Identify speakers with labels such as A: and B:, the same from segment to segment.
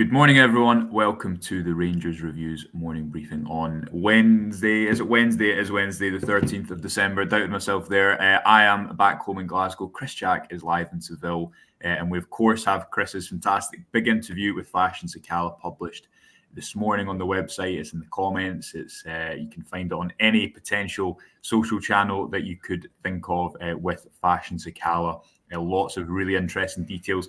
A: Good morning, everyone. Welcome to the Rangers Reviews morning briefing on Wednesday. Is it Wednesday? It is Wednesday, the 13th of December. Doubted myself there. I am back home in Glasgow. Chris Jack is live in Seville. And we, of course, have Chris's fantastic big interview with Fashion Sakala published this morning on the website. It's in the comments. It's you can find it on any potential social channel that you could think of with Fashion Sakala. Lots of really interesting details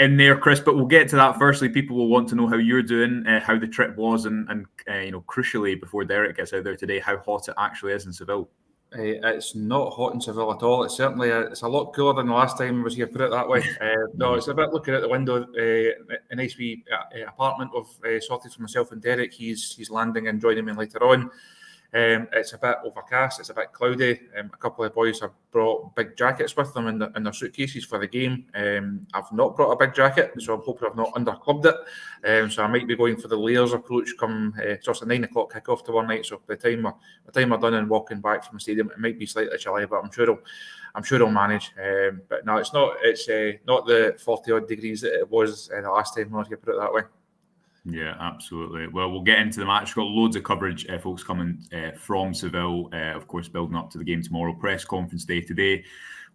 A: in there, Chris, but we'll get to that. Firstly, people will want to know how you're doing, how the trip was, and crucially, before Derek gets out there today, how hot it actually is in Seville.
B: It's not hot in Seville at all. It's certainly it's a lot cooler than the last time I was here, put it that way. No, it's a bit looking out the window. A nice wee apartment we've sorted for myself and Derek. He's landing and joining me later on. It's a bit overcast, it's a bit cloudy. A couple of boys have brought big jackets with them in their suitcases for the game. I've not brought a big jacket, so I'm hoping I've not underclubbed it. So I might be going for the layers approach come just a 9 o'clock kickoff tomorrow night. So by the time we're done and walking back from the stadium, it might be slightly chilly, but I'm sure I'll manage. But no, it's not the 40 odd degrees that it was the last time I was here, put it that way.
A: Yeah, absolutely. Well, we'll get into the match. We've got loads of coverage, folks, coming from Seville, of course, building up to the game tomorrow. Press conference day today.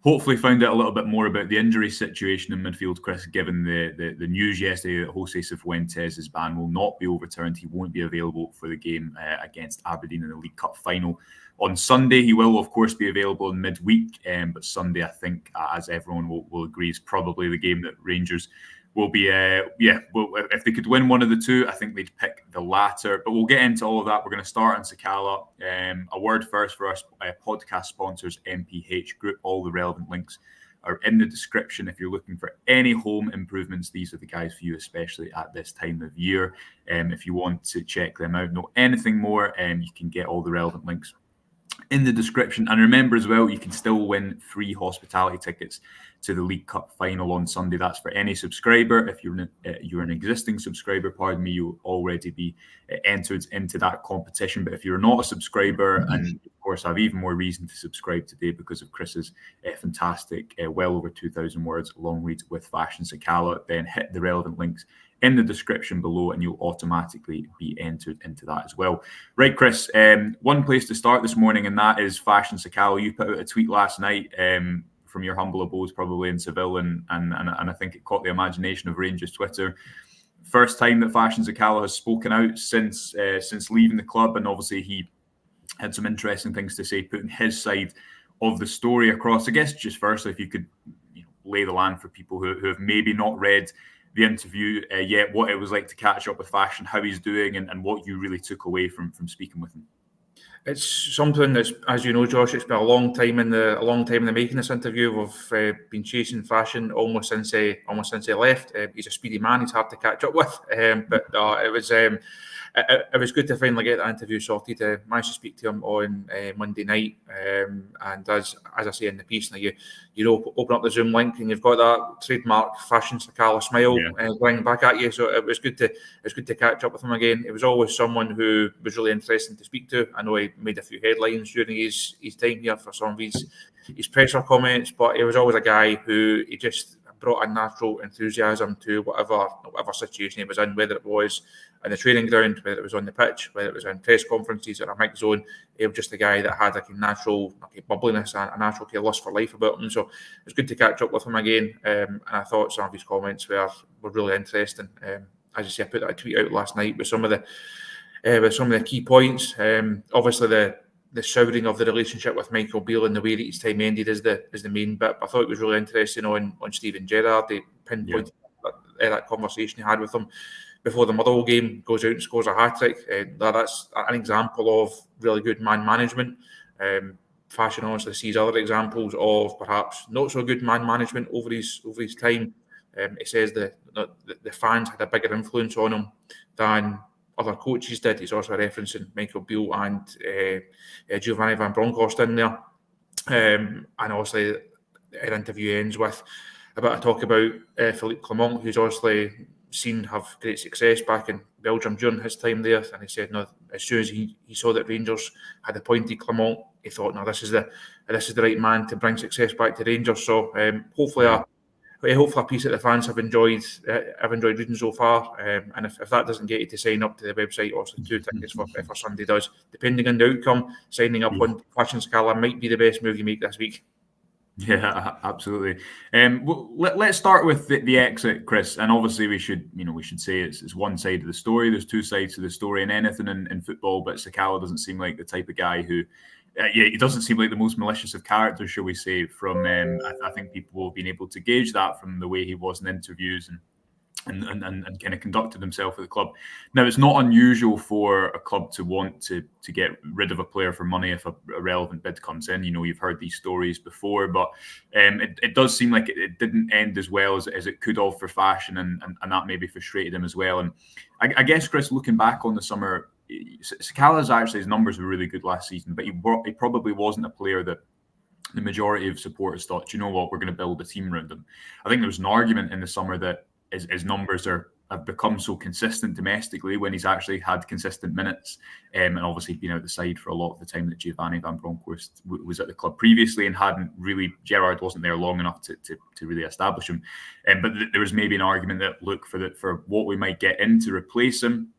A: Hopefully found out a little bit more about the injury situation in midfield, Chris, given the news yesterday that Jose Cifuentes' ban will not be overturned. He won't be available for the game against Aberdeen in the League Cup Final on Sunday. He will, of course, be available in midweek, but Sunday, I think, as everyone will agree, is probably the game that Rangers will be, if they could win one of the two, I think they'd pick the latter. But we'll get into all of that. We're going to start on Sakala. A word first for our podcast sponsors, MPH Group. All the relevant links are in the description. If you're looking for any home improvements, these are the guys for you, especially at this time of year. If you want to check them out, know anything more, you can get all the relevant links in the description. And remember as well, you can still win free hospitality tickets to the League Cup Final on Sunday. That's for any subscriber. If you're an existing subscriber, you'll already be entered into that competition. But if you're not a subscriber, and of course have even more reason to subscribe today because of Chris's fantastic, well over 2,000 words long read with Fashion Sakala, then hit the relevant links in the description below and you'll automatically be entered into that as well. Right, Chris, one place to start this morning, and that is Fashion Sakala. You put out a tweet last night from your humble abode, probably in Seville, and I think it caught the imagination of Rangers Twitter. First time that Fashion Sakala has spoken out since leaving the club, and obviously he had some interesting things to say, putting his side of the story across. I guess just firstly, if you could lay the land for people who have maybe not read the interview yet, what it was like to catch up with Fashion, how he's doing, and what you really took away from speaking with him.
B: It's something that's, as you know, Josh, it's been a long time in the making. This interview, we've been chasing Fashion almost since he left. He's a speedy man; he's hard to catch up with. But it was good to finally get that interview sorted. Managed to speak to him on Monday night, and as I say in the piece, now you open up the Zoom link and you've got that trademark Fashion Sakala smile going back at you. So it was good to catch up with him again. It was always someone who was really interesting to speak to. I know he made a few headlines during his time here for some of his presser comments, but he was always a guy who he just brought a natural enthusiasm to whatever situation he was in, whether it was in the training ground, whether it was on the pitch, whether it was in press conferences or a mixed zone. He was just a guy that had a natural bubbliness, a natural lust for life about him. So it was good to catch up with him again, and I thought some of his comments were really interesting. As you say, I put that tweet out last night with some of the key points. Obviously the souring of the relationship with Michael Beale and the way that his time ended is the main bit. But I thought it was really interesting on Steven Gerrard. They pinpointed that conversation he had with him before the Motherwell game, goes out and scores a hat-trick. That's an example of really good man management. Fashion honestly sees other examples of perhaps not so good man management over his time. He says the fans had a bigger influence on him than other coaches did. He's also referencing Michael Beale and Giovanni Van Bronckhorst in there. And obviously, the interview ends with a bit of talk about Philippe Clement, who's obviously seen have great success back in Belgium during his time there. And he said, no, as soon as he saw that Rangers had appointed Clement, he thought, no, this is the right man to bring success back to Rangers. So hopefully hopefully a piece that the fans have enjoyed reading so far. And if that doesn't get you to sign up to the website, also 2 tickets for Sunday does. Depending on the outcome, signing up on Fashion Sakala might be the best move you make this week.
A: Yeah, absolutely. Well, let's start with the exit, Chris. And obviously, we should say it's one side of the story. There's two sides to the story in anything in football. But Sakala doesn't seem like the type of guy who, he doesn't seem like the most malicious of characters, shall we say? From I think people have been able to gauge that from the way he was in interviews and kind of conducted himself at the club. Now, it's not unusual for a club to want to get rid of a player for money if a relevant bid comes in. You've heard these stories before, but it does seem like it didn't end as well as it could have for Fashion, and that maybe frustrated him as well. And I guess, Chris, looking back on the summer, Sakala's actually, his numbers were really good last season, but he probably wasn't a player that the majority of supporters thought, you know what, we're going to build a team around him. I think there was an argument in the summer that his numbers have become so consistent domestically when he's actually had consistent minutes, and obviously been out the side for a lot of the time that Giovanni Van Bronckhorst was at the club previously, and Gerrard wasn't there long enough to really establish him. But there was maybe an argument that, look, for what we might get in to replace him,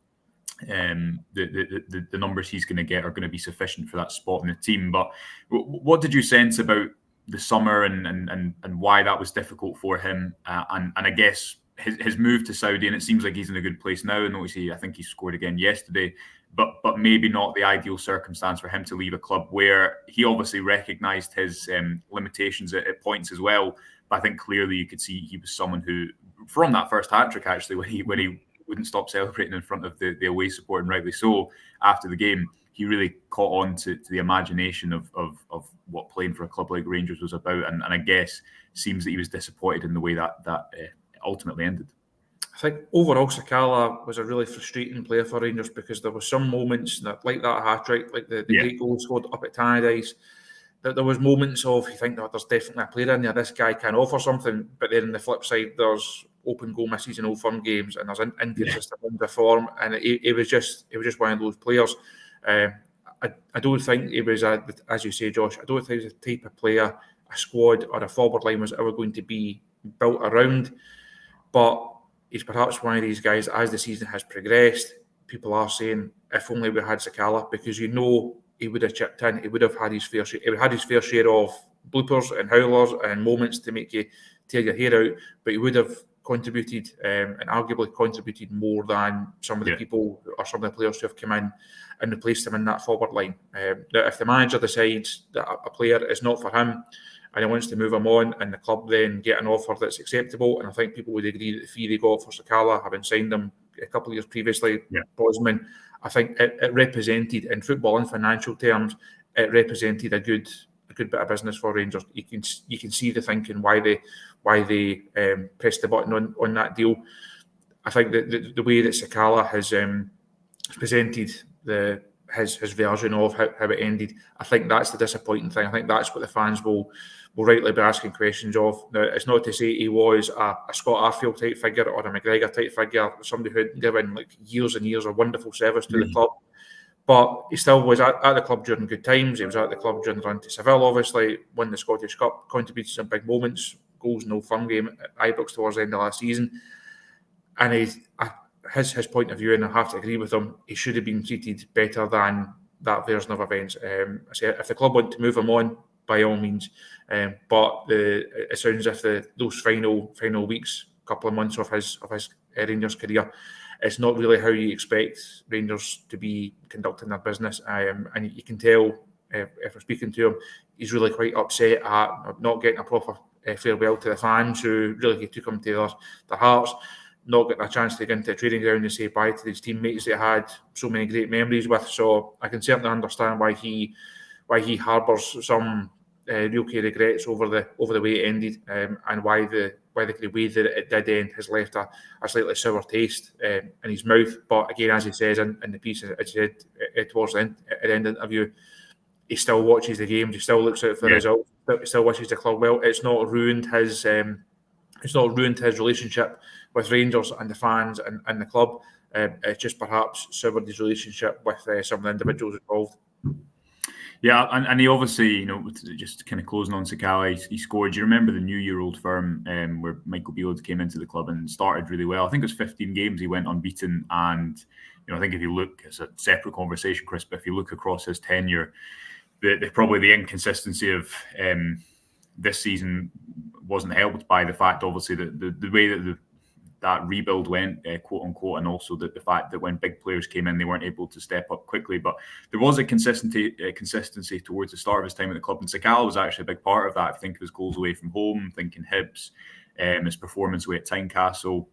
A: the numbers he's going to get are going to be sufficient for that spot in the team. But what did you sense about the summer and why that was difficult for him? And I guess his move to Saudi, and it seems like he's in a good place now. And obviously, I think he scored again yesterday, but maybe not the ideal circumstance for him to leave a club where he obviously recognised his limitations at points as well. But I think clearly you could see he was someone who, from that first hat trick, actually, when he wouldn't stop celebrating in front of the away support, and rightly so, after the game, he really caught on to the imagination of what playing for a club like Rangers was about. And I guess seems that he was disappointed in the way that ultimately ended.
B: I think overall Sakala was a really frustrating player for Rangers, because there were some moments that, like that hat-trick, like the great goal scored up at Tannadice, that there was moments of, you think that there's definitely a player in there, this guy can offer something, but then on the flip side, there's open goal misses in Old Firm games, and there's inconsistent runs of form, and it was just one of those players. I don't think he was, as you say, Josh, I don't think he was the type of player a squad or a forward line was ever going to be built around. But he's perhaps one of these guys, as the season has progressed, people are saying, if only we had Sakala, because he would have chipped in, he would have had his fair share. He would have had his fair share of bloopers and howlers and moments to make you tear your hair out, but he would have contributed and arguably contributed more than some of the people or some of the players who have come in and replaced him in that forward line. Now, if the manager decides that a player is not for him and he wants to move him on, and the club then get an offer that's acceptable, and I think people would agree that the fee they got for Sakala, having signed him a couple of years previously, Bosman, I think it represented, in football and financial terms, it represented a good bit of business for Rangers. You can see the thinking why they pressed the button on that deal. I think that the way that Sakala has presented his version of how it ended, I think that's the disappointing thing. I think that's what the fans will rightly be asking questions of. Now, it's not to say he was a Scott Arfield type figure or a McGregor type figure, somebody who had given like years and years of wonderful service to the club. But he still was at the club during good times. He was at the club during the run to Seville, obviously, won the Scottish Cup, contributed some big moments, goals in Old Firm game at Ibrox towards the end of last season. And his point of view, and I have to agree with him, he should have been treated better than that version of events. I say, if the club want to move him on, by all means. But it sounds as if those final weeks, couple of months of his Rangers career, it's not really how you expect Rangers to be conducting their business. And you can tell, if we're speaking to him, he's really quite upset at not getting a proper farewell to the fans who really took him to their hearts, not getting a chance to get into the training ground and say bye to his teammates that he had so many great memories with. So I can certainly understand why he harbours some real key regrets over the way it ended, and why the way that it did end has left a slightly sour taste in his mouth. But again, as he says in the piece, it said towards the end of the interview, he still watches the games, he still looks out for the results, he still wishes the club well. It's not ruined his relationship with Rangers and the fans and the club. It's just perhaps soured his relationship with some of the individuals involved.
A: Yeah, and he obviously, just kind of closing on Sakala, he scored. Do you remember the New Year Old Firm where Michael Beale came into the club and started really well? I think it was 15 games he went unbeaten, and I think if you look, it's a separate conversation, Chris, but if you look across his tenure, probably the inconsistency of this season wasn't helped by the fact, obviously, that the way that that rebuild went, quote unquote, and also the fact that when big players came in, they weren't able to step up quickly. But there was a consistency towards the start of his time at the club, and Sakala was actually a big part of that. If you think of his goals away from home, thinking Hibs, his performance away at Tynecastle,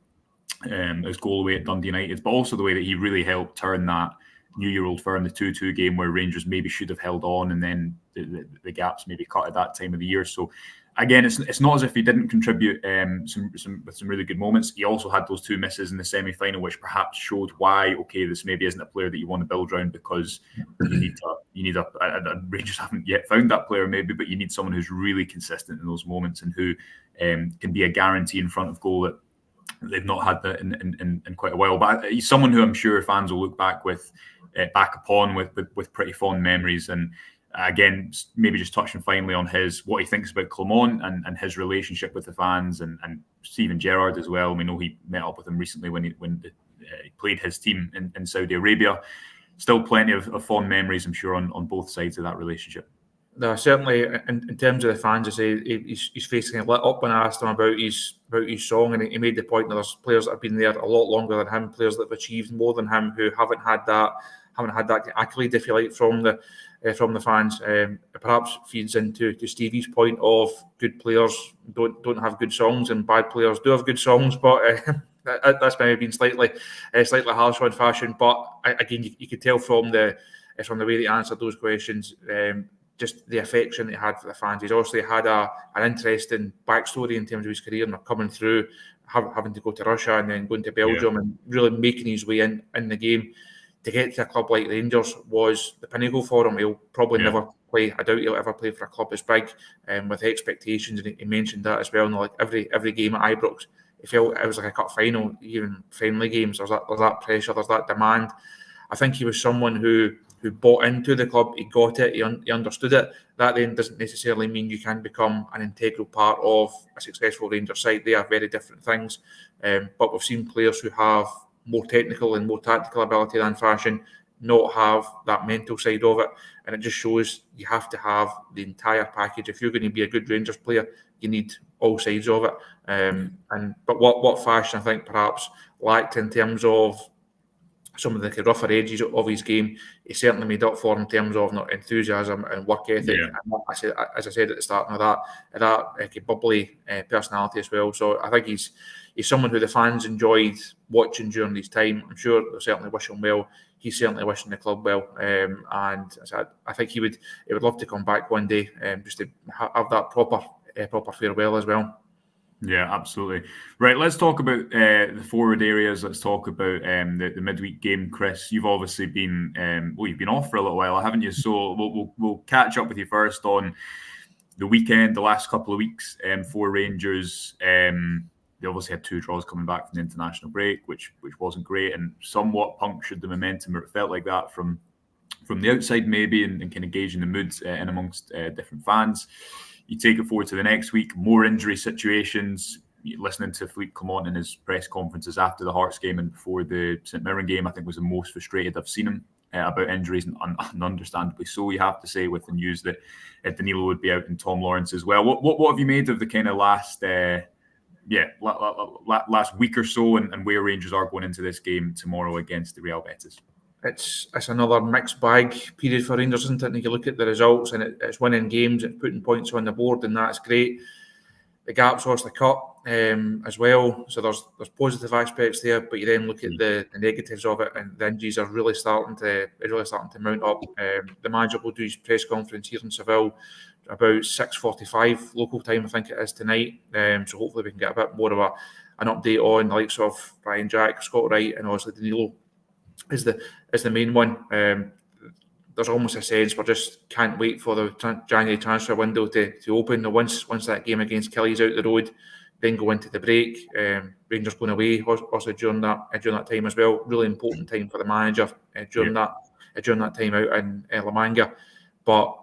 A: his goal away at Dundee United, but also the way that he really helped turn that New Year Old Firm, the 2-2 game where Rangers maybe should have held on, and then the gaps maybe cut at that time of the year. So again, it's not as if he didn't contribute with some really good moments. He also had those two misses in the semi-final, which perhaps showed why, okay, this maybe isn't a player that you want to build around, because you need a Rangers haven't yet found that player maybe, but you need someone who's really consistent in those moments and who can be a guarantee in front of goal that they've not had that in quite a while. But he's someone who I'm sure fans will look back upon with pretty fond memories. And again, maybe just touching finally on what he thinks about Clement and his relationship with the fans and Steven Gerrard as well. We know he met up with him recently when he played his team in Saudi Arabia. Still plenty of fond memories, I'm sure, on both sides of that relationship.
B: No, certainly in terms of the fans, I say his face kind of lit up when I asked him about his song, and he made the point that there's players that have been there a lot longer than him, players that have achieved more than him, who haven't had that accolade, if you like, from the fans. Perhaps feeds into Stevie's point of good players don't have good songs and bad players do have good songs, but that's maybe been slightly harsh on fashion. But again, you could tell from the way that he answered those questions, just the affection that he had for the fans. He's obviously had an interesting backstory in terms of his career, and coming through, having to go to Russia and then going to Belgium and really making his way in the game. To get to a club like Rangers was the pinnacle for him. He'll probably never play. I doubt he'll ever play for a club as big, with expectations. And he mentioned that as well. And like every game at Ibrox, it felt it was like a cup final, even friendly games. There's that pressure, there's that demand. I think he was someone who bought into the club. He got it. He understood it. That then doesn't necessarily mean you can become an integral part of a successful Rangers side. They are very different things. But we've seen players who have more technical and more tactical ability than Fashion not have that mental side of it, and it just shows you have to have the entire package. If you're going to be a good Rangers player, you need all sides of it. But what Fashion, I think, perhaps lacked in terms of some of the rougher edges of his game, he certainly made up for in terms of enthusiasm and work ethic. And as I said at the start, that bubbly personality as well. So I think he's someone who the fans enjoyed watching during his time. I'm sure they certainly wish him well. He's certainly wishing the club well, and I think he would love to come back one day, just to have that proper farewell as well.
A: Yeah, absolutely. Right, let's talk about the forward areas. Let's talk about the midweek game, Chris. You've obviously been you've been off for a little while, haven't you? So we'll catch up with you first on the weekend, the last couple of weeks for Rangers. They obviously had 2 draws coming back from the international break, which wasn't great and somewhat punctured the momentum, or it felt like that from the outside maybe, and kind of gauging the moods in amongst different fans. You take it forward to the next week, more injury situations. Listening to Philippe Clement in his press conferences after the Hearts game and before the St Mirren game, I think was the most frustrated I've seen him about injuries, and understandably so, you have to say, with the news that Danilo would be out and Tom Lawrence as well. What have you made of the kind of last week or so, and where Rangers are going into this game tomorrow against the Real Betis?
B: It's another mixed bag period for Rangers, isn't it? And you look at the results, and it's winning games, it's putting points on the board, and that's great. The gap's obviously cut as well, so there's positive aspects there. But you then look at the negatives of it, and the injuries are really starting to mount up. The manager will do his press conference here in Seville about 6:45 local time, I think it is tonight. So hopefully we can get a bit more of an update on the likes of Ryan Jack, Scott Wright, and obviously Danilo is the main one. There's almost a sense we just can't wait for the January transfer window to open. Once that game against Kelly's out the road, then go into the break. Rangers going away also during that time as well. Really important time for the manager during that time out in La Manga. but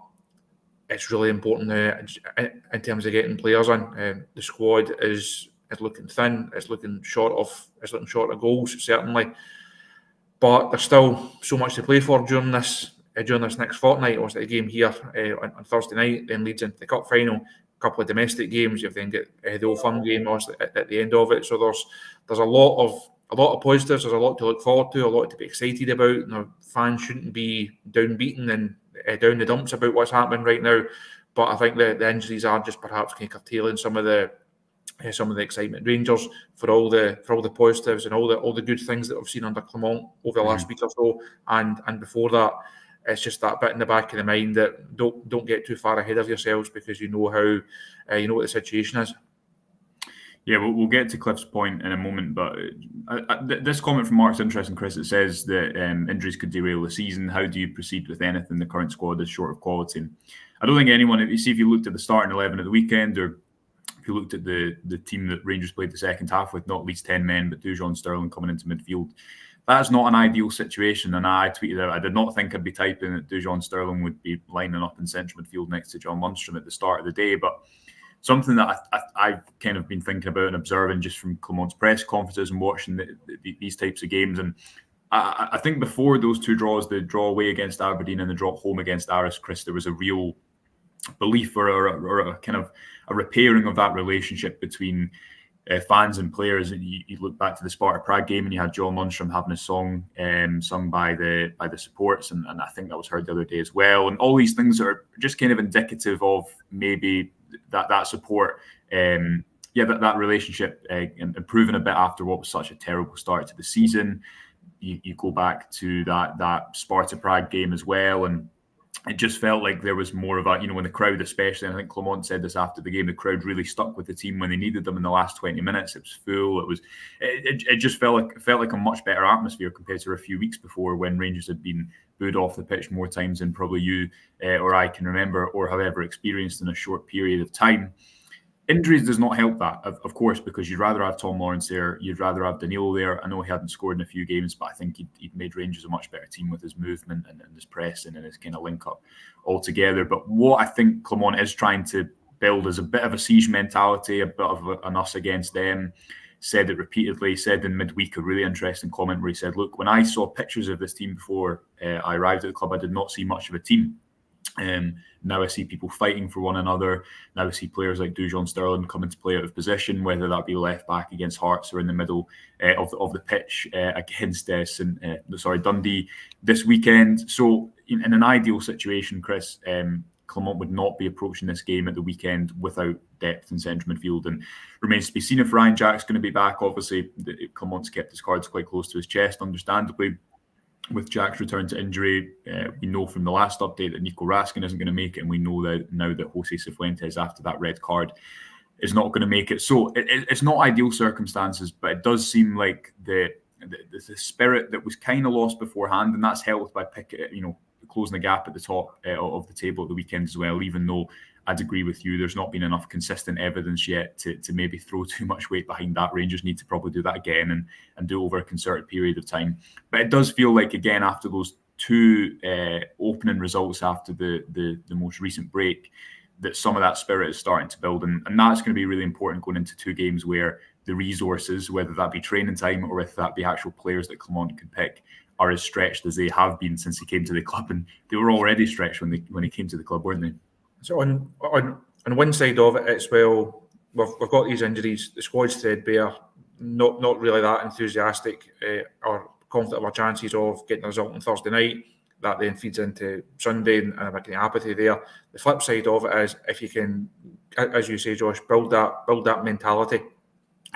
B: it's really important in terms of getting players in. The squad is looking thin. It's looking short of goals, certainly. But there's still so much to play for during this next fortnight. Obviously, the game here on Thursday night then leads into the cup final. A couple of domestic games. You've then got the Old Firm game obviously at the end of it. So there's a lot of positives. There's a lot to look forward to. A lot to be excited about. Fans shouldn't be downbeaten and down the dumps about what's happening right now. But I think the injuries are just perhaps kind of curtailing some of the excitement. Rangers, for all the positives and all the good things that we've seen under Clement over the last week or so, and before that, it's just that bit in the back of the mind that don't get too far ahead of yourselves, because you know what the situation is.
A: Yeah, we'll get to Cliff's point in a moment, but this comment from Mark's interesting, Chris. It says that injuries could derail the season. How do you proceed with anything? The current squad is short of quality. And I don't think anyone, if you looked at the starting 11 at the weekend, or if you looked at the team that Rangers played the second half with, not least 10 men, but Dujon, Sterling coming into midfield, that's not an ideal situation. And I tweeted out, I did not think I'd be typing that Dujon, Sterling would be lining up in central midfield next to John Lundstram at the start of the day, but something that I've kind of been thinking about and observing just from Clement's press conferences and watching these types of games. And I think before those two draws, the draw away against Aberdeen and the draw home against Aris, Chris, there was a real belief or a kind of a repairing of that relationship between fans and players. And you look back to the Sparta Prague game, and you had John Lundstram having a song sung by the supports, and I think that was heard the other day as well. And all these things are just kind of indicative of maybe that support, that relationship improving a bit after what was such a terrible start to the season. You go back to that Sparta Prague game as well, and it just felt like there was more of a, when the crowd, especially, and I think Clement said this after the game, the crowd really stuck with the team when they needed them in the last 20 minutes. It was full. It just felt like a much better atmosphere compared to a few weeks before, when Rangers had been booed off the pitch more times than probably you or I can remember or have ever experienced in a short period of time. Injuries does not help that, of course, because you'd rather have Tom Lawrence there, you'd rather have Danilo there. I know he hadn't scored in a few games, but I think he'd made Rangers a much better team with his movement and his pressing and his kind of link up altogether. But what I think Clement is trying to build is a bit of a siege mentality, a bit of an us against them. Said it repeatedly, said in midweek a really interesting comment where he said, look, when I saw pictures of this team before I arrived at the club, I did not see much of a team. Now I see people fighting for one another. Now I see players like Dujon, Sterling coming to play out of position, whether that be left back against Hearts or in the middle of the pitch against Dundee this weekend. So in an ideal situation, Chris, Clement would not be approaching this game at the weekend without depth in central midfield, and remains to be seen if Ryan Jack's going to be back. Obviously, Clement's kept his cards quite close to his chest, understandably. With Jack's return to injury, we know from the last update that Nico Raskin isn't going to make it, and we know that now that Jose Cifuentes, after that red card, is not going to make it. So it's not ideal circumstances, but it does seem like the spirit that was kind of lost beforehand, and that's helped by closing the gap at the top of the table at the weekend as well, even though I'd agree with you, there's not been enough consistent evidence yet to maybe throw too much weight behind that. Rangers need to probably do that again and do over a concerted period of time. But it does feel like, again, after those two opening results after the most recent break, that some of that spirit is starting to build. And that's going to be really important going into two games where the resources, whether that be training time or whether that be actual players that Clement can pick, are as stretched as they have been since he came to the club. And they were already stretched when he came to the club, weren't they?
B: So on one side of it, it's, well, we've got these injuries, the squad's threadbare, not really that enthusiastic or confident of our chances of getting a result on Thursday night. That then feeds into Sunday and a bit of apathy there. The flip side of it is, if you can, as you say, Josh, build that mentality.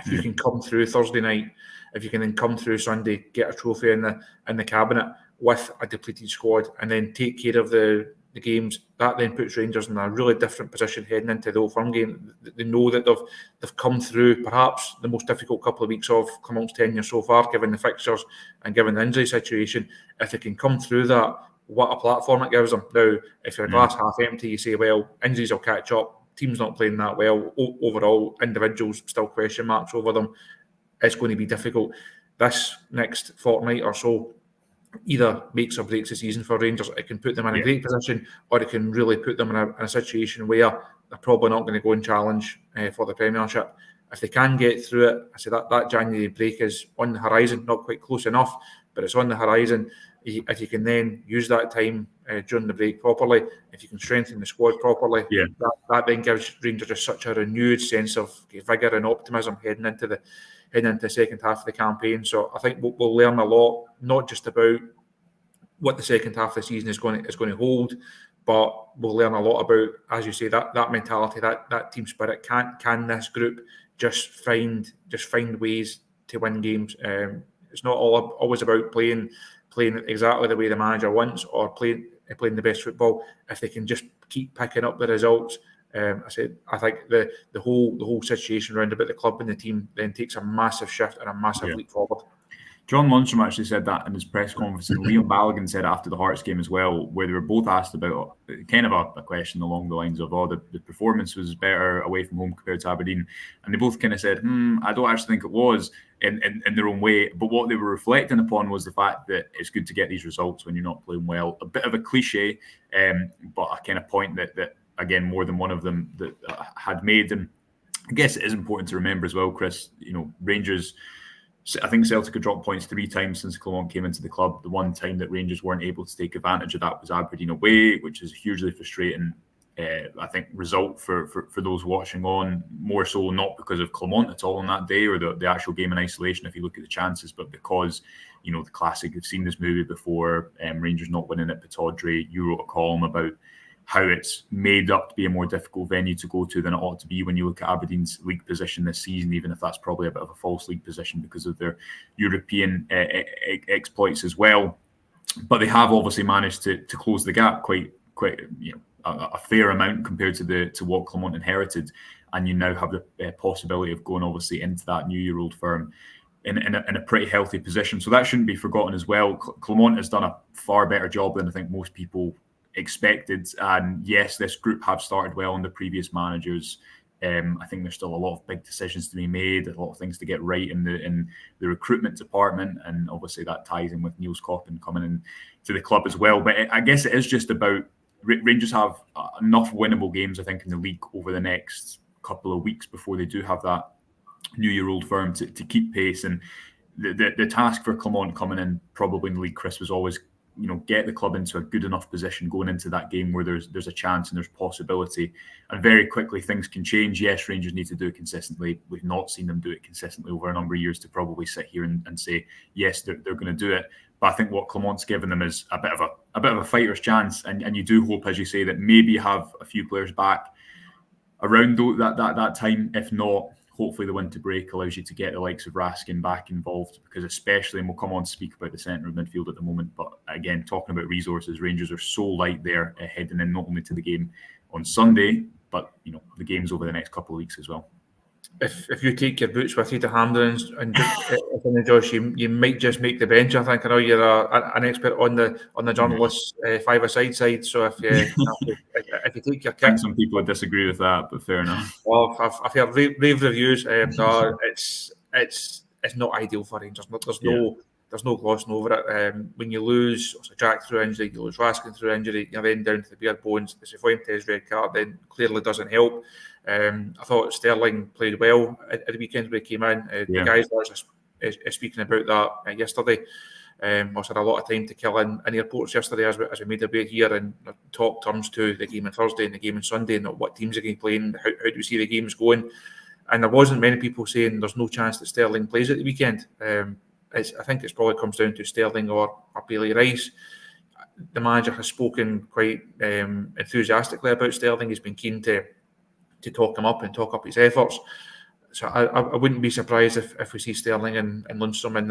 B: If you can come through Thursday night, if you can then come through Sunday, get a trophy in the cabinet with a depleted squad, and then take care of the games, that then puts Rangers in a really different position heading into the Old Firm game. They know that they've come through perhaps the most difficult couple of weeks of Clement's tenure so far, given the fixtures and given the injury situation. If they can come through that, what a platform it gives them. Now, if you're a glass half empty, you say, well, injuries will catch up, team's not playing that well overall, individuals still question marks over them, it's going to be difficult. This next fortnight or so, either makes or breaks the season for Rangers. It can put them in a great position, or it can really put them in a situation where they're probably not going to go and challenge for the Premiership. If they can get through it, I say that January break is on the horizon, not quite close enough, but it's on the horizon. If you can then use that time during the break properly, if you can strengthen the squad properly, that then gives Rangers just such a renewed sense of vigour and optimism heading into the second half of the campaign. So I think we'll learn a lot, not just about what the second half of the season is going to hold, but we'll learn a lot about, as you say, that mentality, that team spirit. Can this group just find ways to win games? It's not always about playing exactly the way the manager wants, or playing the best football. If they can just keep picking up the results, I think the whole situation around about the club and the team then takes a massive shift and a massive leap forward.
A: John Lundstram actually said that in his press conference, and Liam Balogun said after the Hearts game as well, where they were both asked about kind of a question along the lines of, the performance was better away from home compared to Aberdeen, and they both kind of said, I don't actually think it was in their own way, but what they were reflecting upon was the fact that it's good to get these results when you're not playing well. A bit of a cliche, but a kind of point that again, more than one of them that had made. And I guess it is important to remember as well, Chris, Rangers, I think Celtic had dropped points 3 times since Clement came into the club. The one time that Rangers weren't able to take advantage of that was Aberdeen away, which is a hugely frustrating, I think, result for those watching on, more so not because of Clement at all on that day or the actual game in isolation, if you look at the chances, but because, the classic, we've seen this movie before, Rangers not winning at Pittodrie. You wrote a column about how it's made up to be a more difficult venue to go to than it ought to be when you look at Aberdeen's league position this season, even if that's probably a bit of a false league position because of their European exploits as well. But they have obviously managed to close the gap quite a fair amount compared to what Clement inherited, and you now have the possibility of going obviously into that new year old firm in a pretty healthy position. So that shouldn't be forgotten as well. Clement has done a far better job than I think most people expected, and yes, this group have started well under previous managers. I think there's still a lot of big decisions to be made, a lot of things to get right in the recruitment department, and obviously that ties in with Niels Koppen coming in to the club as well. But I guess it is just about Rangers have enough winnable games, I think, in the league over the next couple of weeks before they do have that new-year-old firm to keep pace. And the task for Clement coming in probably in the league, Chris, was always get the club into a good enough position going into that game where there's a chance and there's possibility. And very quickly things can change. Yes, Rangers need to do it consistently. We've not seen them do it consistently over a number of years to probably sit here and say, yes, they're going to do it. But I think what Clement's given them is a bit of a fighter's chance. And you do hope, as you say, that maybe you have a few players back around that time. If not, hopefully the winter break allows you to get the likes of Raskin back involved, because especially, and we'll come on to speak about the centre of midfield at the moment, but again, talking about resources, Rangers are so light there heading in not only to the game on Sunday, but the games over the next couple of weeks as well.
B: If you take your boots with you to Hampden and Josh, you might just make the bench. I think I know you're an expert on the journalists' five-a-side side. So if you take your kit,
A: I think some people would disagree with that, but fair enough.
B: Well, I've heard rave reviews. It's not ideal for Rangers. There's no glossing over it. When you lose Jack through injury, you lose Raskin through injury, you're then down to the bare bones. The Cifuentes red card then clearly doesn't help. I thought Sterling played well at the weekend when he came in. The guys were speaking about that yesterday. Also had a lot of time to kill in airports yesterday as we made our way here, and talk terms to the game on Thursday and the game on Sunday, and what teams are going to play and how do we see the games going. And there wasn't many people saying there's no chance that Sterling plays at the weekend. I think it probably comes down to Sterling or Bailey Rice. The manager has spoken quite enthusiastically about Sterling. He's been keen to talk him up and talk up his efforts. So I wouldn't be surprised if we see Sterling and Lundstram in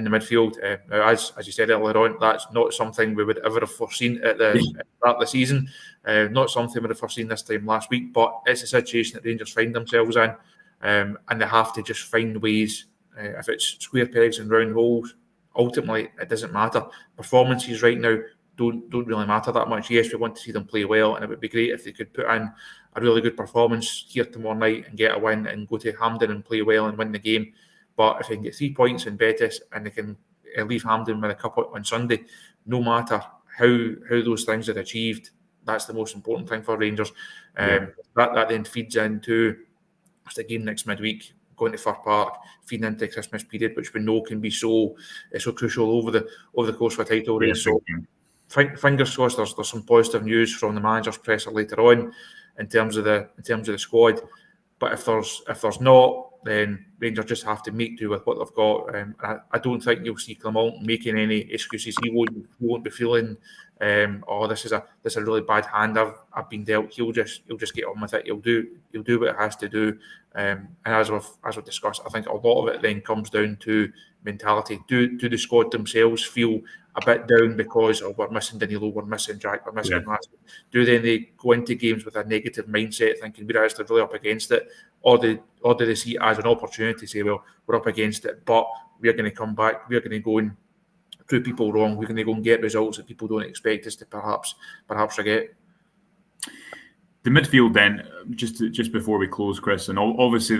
B: the midfield. As you said earlier on, that's not something we would ever have foreseen at the start of the season. Not something we would have foreseen this time last week, but it's a situation that Rangers find themselves in, and they have to just find ways. If it's square pegs and round holes, ultimately it doesn't matter. Performances right now don't really matter that much. Yes, we want to see them play well, and it would be great if they could put in a really good performance here tomorrow night and get a win and go to Hampden and play well and win the game. But if they can get 3 points in Betis and they can leave Hampden with a cup on Sunday. No matter how those things are achieved, that's the most important thing for Rangers. That then feeds into the game next midweek, going to Fir Park, feeding into the Christmas period, which we know can be so crucial over the course of a title race. So fingers crossed there's some positive news from the manager's presser later on in terms of the squad. But if there's not, then Rangers just have to make do with what they've got. I don't think you'll see Clement making any excuses. He won't be feeling, this is a really bad hand I've been dealt. He'll just get on with it. He'll do what it has to do. And as we've discussed, I think a lot of it then comes down to mentality. Do the squad themselves feel a bit down because we're missing Danilo, we're missing Jack, we're missing Matthew? Do they go into games with a negative mindset, thinking we're actually really up against it, or do they see it as an opportunity to say, well, we're up against it, but we're going to come back, we're going to go and prove people wrong, we're going to go and get results that people don't expect us to perhaps forget.
A: The midfield then, just before we close, Chris, and obviously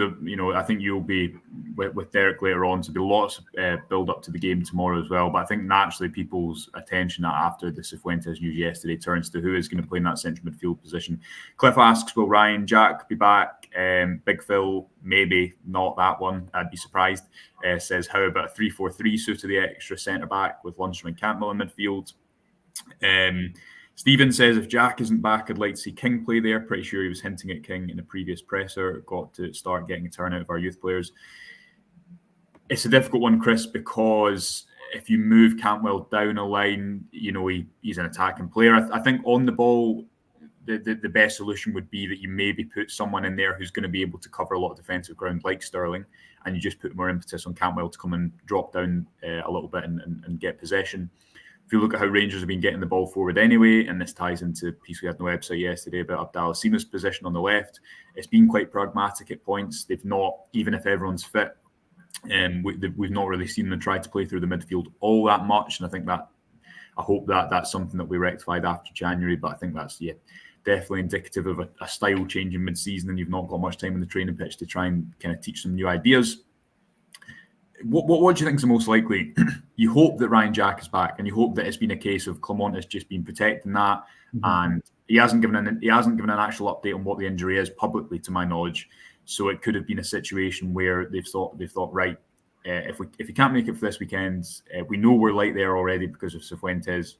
A: I think you'll be with Derek later on, so there'll be lots of build up to the game tomorrow as well. But I think naturally people's attention after the Cifuentes news yesterday turns to who is going to play in that central midfield position. Cliff asks, will Ryan Jack be back? Big Phil, maybe not that one. I'd be surprised. Says, how about a 3-4-3 suit to the extra centre back with Lundstram and Campbell in midfield? Stephen says, if Jack isn't back, I'd like to see King play there. Pretty sure he was hinting at King in a previous presser. Got to start getting a turn out of our youth players. It's a difficult one, Chris, because if you move Cantwell down a line, he's an attacking player. I think on the ball, the best solution would be that you maybe put someone in there who's going to be able to cover a lot of defensive ground like Sterling, and you just put more impetus on Cantwell to come and drop down a little bit and get possession. If you look at how Rangers have been getting the ball forward anyway, and this ties into a piece we had on the website yesterday about Abdallah Sima's position on the left, it's been quite pragmatic at points. They've not, even if everyone's fit, we've not really seen them try to play through the midfield all that much. And I think I hope that's something that we rectified after January, but I think that's definitely indicative of a style change in mid-season, and you've not got much time on the training pitch to try and kind of teach some new ideas. What do you think is the most likely? You hope that Ryan Jack is back, and you hope that it's been a case of Clement has just been protecting that, and he hasn't given an actual update on what the injury is publicly, to my knowledge. So it could have been a situation where they've thought right, if we can't make it for this weekend, we know we're light there already because of Cifuentes.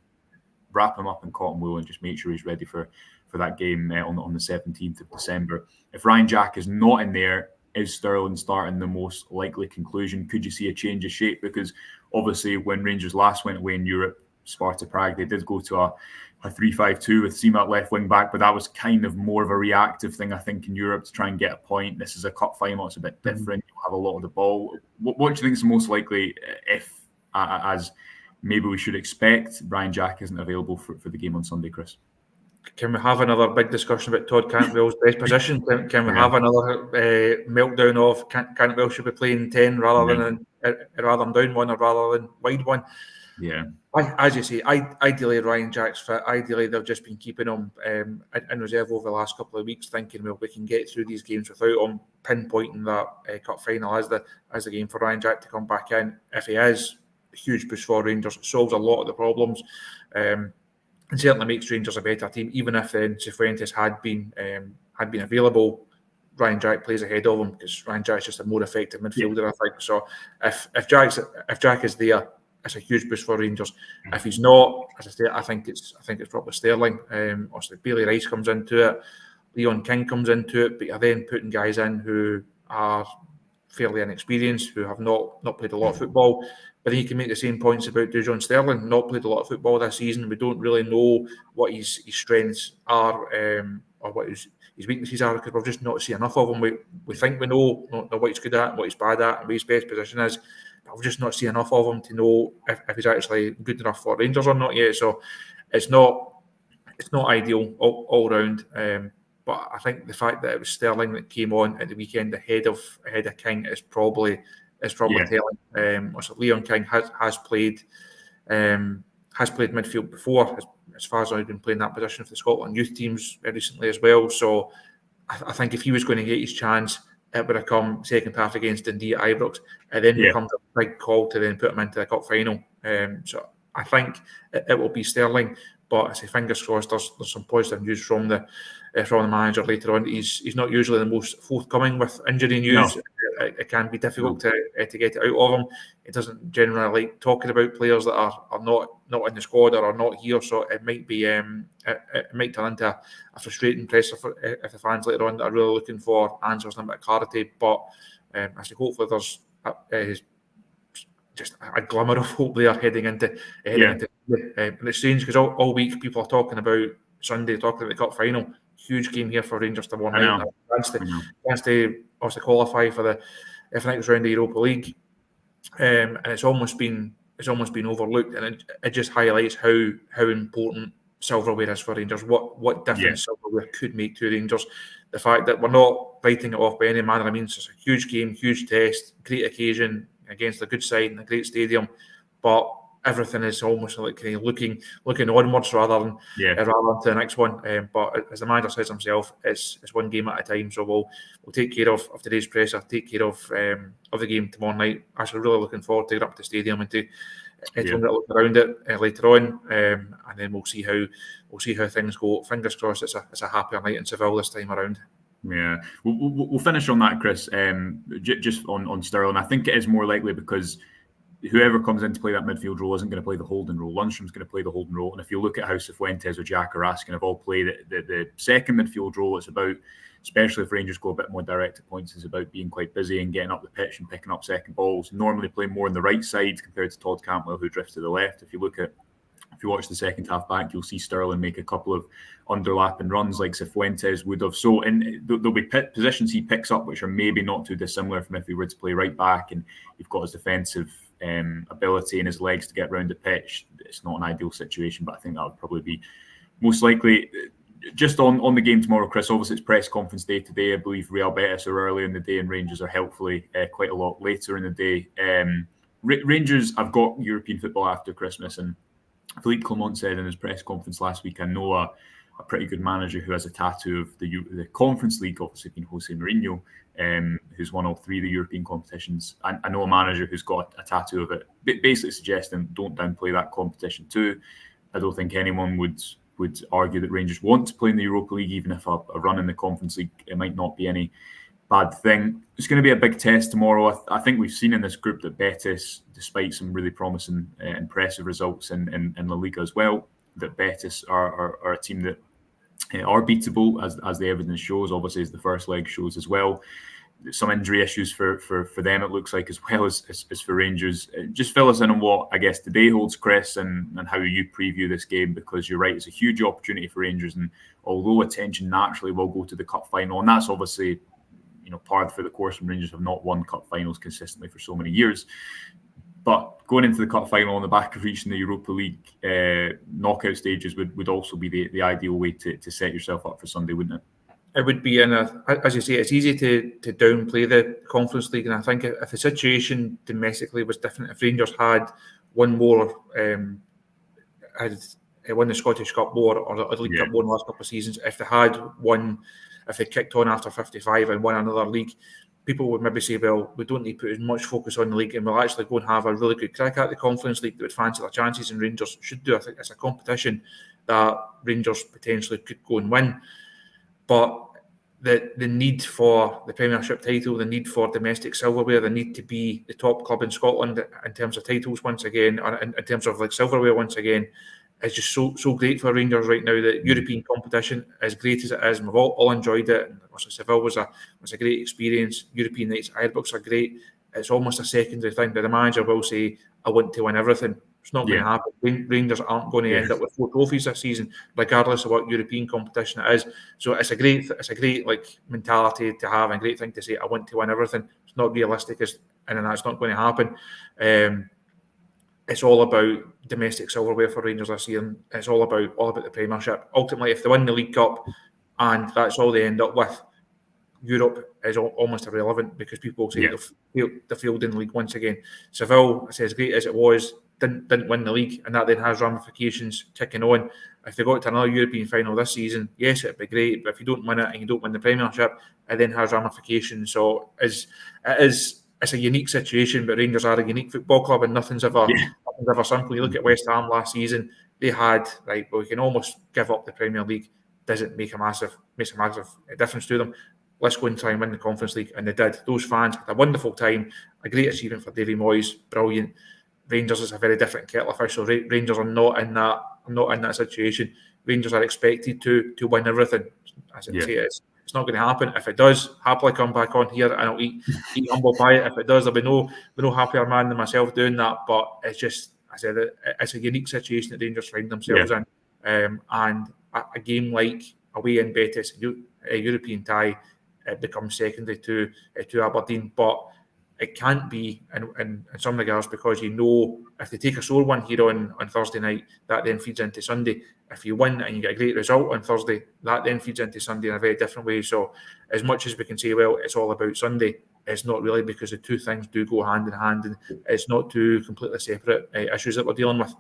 A: Wrap him up in cotton wool and just make sure he's ready for that game on the 17th of December. If Ryan Jack is not in there, is Sterling starting the most likely conclusion? Could you see a change of shape? Because obviously when Rangers last went away in Europe, Sparta Prague, they did go to a 3-5-2 with Sima at left wing back, but that was kind of more of a reactive thing, I think, in Europe to try and get a point. This is a cup final, it's a bit different. You'll have a lot of the ball. What do you think is the most likely if, as maybe we should expect, Ryan Jack isn't available for the game on Sunday, Chris?
B: Can we have another big discussion about Todd Cantwell's best position? Can we have another meltdown of Cantwell should be playing 10 rather than down one or rather than wide one?
A: Yeah.
B: As you say, ideally Ryan Jack's fit. Ideally they've just been keeping him in reserve over the last couple of weeks, thinking, well, we can get through these games without him, pinpointing that cup final as the game for Ryan Jack to come back in. If he is, a huge push for Rangers. It solves a lot of the problems. And certainly makes Rangers a better team. Even if Cifuentes had been available, Ryan Jack plays ahead of him because Ryan Jack's just a more effective midfielder, I think. So if Jack is there, it's a huge boost for Rangers. If he's not, as I say, I think it's probably Sterling. Obviously, Bailey Rice comes into it, Leon King comes into it, but you're then putting guys in who are fairly inexperienced, who have not played a lot of football. But then you can make the same points about Dujon Sterling, not played a lot of football this season. We don't really know what his strengths are or what his weaknesses are because we've just not seen enough of him. We think we know what he's good at, what he's bad at, and where his best position is. But we've just not seen enough of him to know if he's actually good enough for Rangers or not yet. So it's not ideal all round. But I think the fact that it was Sterling that came on at the weekend ahead of King is probably telling. Also, Leon King has played midfield before, as far as I've been playing that position for the Scotland youth teams recently as well. So I think if he was going to get his chance, it would have come second half against Dundee at Ibrox. It then becomes a big call to then put him into the cup final. So I think it will be Sterling. But I say fingers crossed. There's some positive news from the manager later on. He's not usually the most forthcoming with injury news.
A: No.
B: It can be difficult to get it out of him. He doesn't generally like talking about players that are not in the squad or are not here. So it might be it might turn into a frustrating press if the fans later on are really looking for answers and a bit of clarity. But I say hopefully there's just a glimmer of hope there heading into. And it's strange because all week people are talking about Sunday, talking about the cup final. Huge game here for Rangers tomorrow night. Chance to also qualify for the next round of Europa League, and it's almost been overlooked, and it just highlights how important silverware is for Rangers. What difference silverware could make to Rangers. The fact that we're not writing it off by any manner of means. It's a huge game, huge test, great occasion against a good side and a great stadium, but everything is almost like kind of looking onwards rather than to the next one. But as the manager says himself, it's one game at a time. So we'll take care of today's presser, take care of the game tomorrow night. Actually, really looking forward to get up to the stadium and to look around it later on, and then we'll see how things go. Fingers crossed, it's a happier night in Seville this time around.
A: Yeah, we'll finish on that, Chris. Just on Sterling, I think it is more likely because whoever comes in to play that midfield role isn't going to play the holding role. Lundstrom's going to play the holding role, and if you look at how Cifuentes or Jack or Raskin have all played the second midfield role, it's about, especially if Rangers go a bit more direct at points, it's about being quite busy and getting up the pitch and picking up second balls. Normally play more on the right side compared to Todd Cantwell, who drifts to the left. If you watch the second half back, you'll see Sterling make a couple of underlapping runs like Cifuentes would have. So there'll be positions he picks up which are maybe not too dissimilar from if he were to play right back, and you've got his defensive ability and his legs to get round the pitch. It's not an ideal situation, but I think that would probably be most likely. Just on the game tomorrow, Chris, obviously it's press conference day today. I believe Real Betis are early in the day and Rangers are helpfully quite a lot later in the day. Rangers have got European football after Christmas, and Philippe Clement said in his press conference last week, I know a pretty good manager who has a tattoo of the Conference League, obviously being Jose Mourinho, who's won all three of the European competitions. I know a manager who's got a tattoo of it, basically suggesting don't downplay that competition too. I don't think anyone would argue that Rangers want to play in the Europa League, even if a run in the Conference League, it might not be any bad thing. It's going to be a big test tomorrow. I think we've seen in this group that Betis, despite some really promising, impressive results in La Liga as well, that Betis are a team that are beatable, as the evidence shows. Obviously, as the first leg shows as well. Some injury issues for them, it looks like, as well as for Rangers. Just fill us in on what, I guess, today holds, Chris, and how you preview this game, because you're right, it's a huge opportunity for Rangers, and although attention naturally will go to the cup final, and that's obviously par for the course when Rangers have not won cup finals consistently for so many years. But going into the cup final on the back of reaching the Europa League knockout stages would also be the ideal way to set yourself up for Sunday, wouldn't it?
B: It would be, as you say, it's easy to downplay the Conference League, and I think if the situation domestically was different, if Rangers had one more, had won the Scottish Cup more or the League Cup more in the last couple of seasons, if they kicked on after 55 and won another league, people would maybe say, well, we don't need to put as much focus on the league and we'll actually go and have a really good crack at the Conference League that would fancy their chances, and Rangers should do. I think it's a competition that Rangers potentially could go and win. But the need for the Premiership title, the need for domestic silverware, the need to be the top club in Scotland in terms of titles once again, or in terms of like silverware once again, is just so great for Rangers right now. That European competition, as great as it is, and we've all enjoyed it. And Seville was a great experience. European nights at Ibrox are great. It's almost a secondary thing. But the manager will say, "I want to win everything." It's not going to happen. Rangers aren't going to end up with 4 trophies this season, regardless of what European competition it is. So it's a great like mentality to have, and a great thing to say. I want to win everything. It's not realistic, and that's not going to happen. It's all about domestic silverware for Rangers this year. And it's all about the Premiership. Ultimately, if they win the League Cup and that's all they end up with, Europe is almost irrelevant, because people will say they'll failed in the league once again. Seville, I say, as great as it was, didn't win the league, and that then has ramifications ticking on. If they got to another European final this season, yes, it'd be great, but if you don't win it and you don't win the Premiership, it then has ramifications. So it's a unique situation, but Rangers are a unique football club, and nothing's ever simple. You look at West Ham last season; they had we can almost give up the Premier League. Doesn't make a massive difference to them. Let's go and try and win the Conference League, and they did. Those fans had a wonderful time, a great achievement for Davy Moyes, brilliant. Rangers is a very different kettle of fish. So Rangers are not in that situation. Rangers are expected to win everything. As I say, it's not going to happen. If it does, happily come back on here and I'll eat humble pie. If it does, there'll be no happier man than myself doing that. But it's just, I said, it's a unique situation that Rangers find themselves in. And a game like away in Betis, a European tie, it becomes secondary to Aberdeen. But it can't be in some regards, because if they take a sore one here on Thursday night, that then feeds into Sunday. If you win and you get a great result on Thursday, that then feeds into Sunday in a very different way. So as much as we can say, well, it's all about Sunday, it's not really, because the two things do go hand in hand, and it's not two completely separate issues that we're dealing with.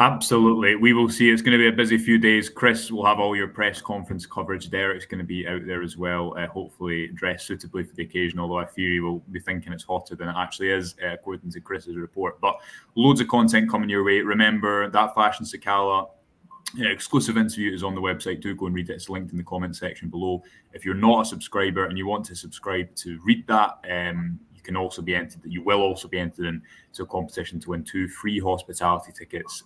A: Absolutely. We will see. It's going to be a busy few days. Chris will have all your press conference coverage. Derek's going to be out there as well, hopefully dressed suitably for the occasion, although I fear he will be thinking it's hotter than it actually is, according to Chris's report. But loads of content coming your way. Remember, that Fashion Sakala exclusive interview is on the website. Do go and read it. It's linked in the comment section below. If you're not a subscriber and you want to subscribe to read that, you will also be entered into a competition to win 2 free hospitality tickets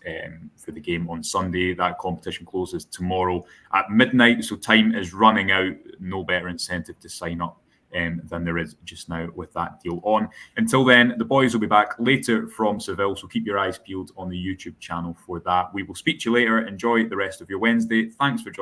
A: for the game on Sunday. That competition closes tomorrow at midnight, so time is running out. No better incentive to sign up than there is just now with that deal on. Until then, the boys will be back later from Seville, so keep your eyes peeled on the YouTube channel for that. We will speak to you later. Enjoy the rest of your Wednesday. Thanks for joining.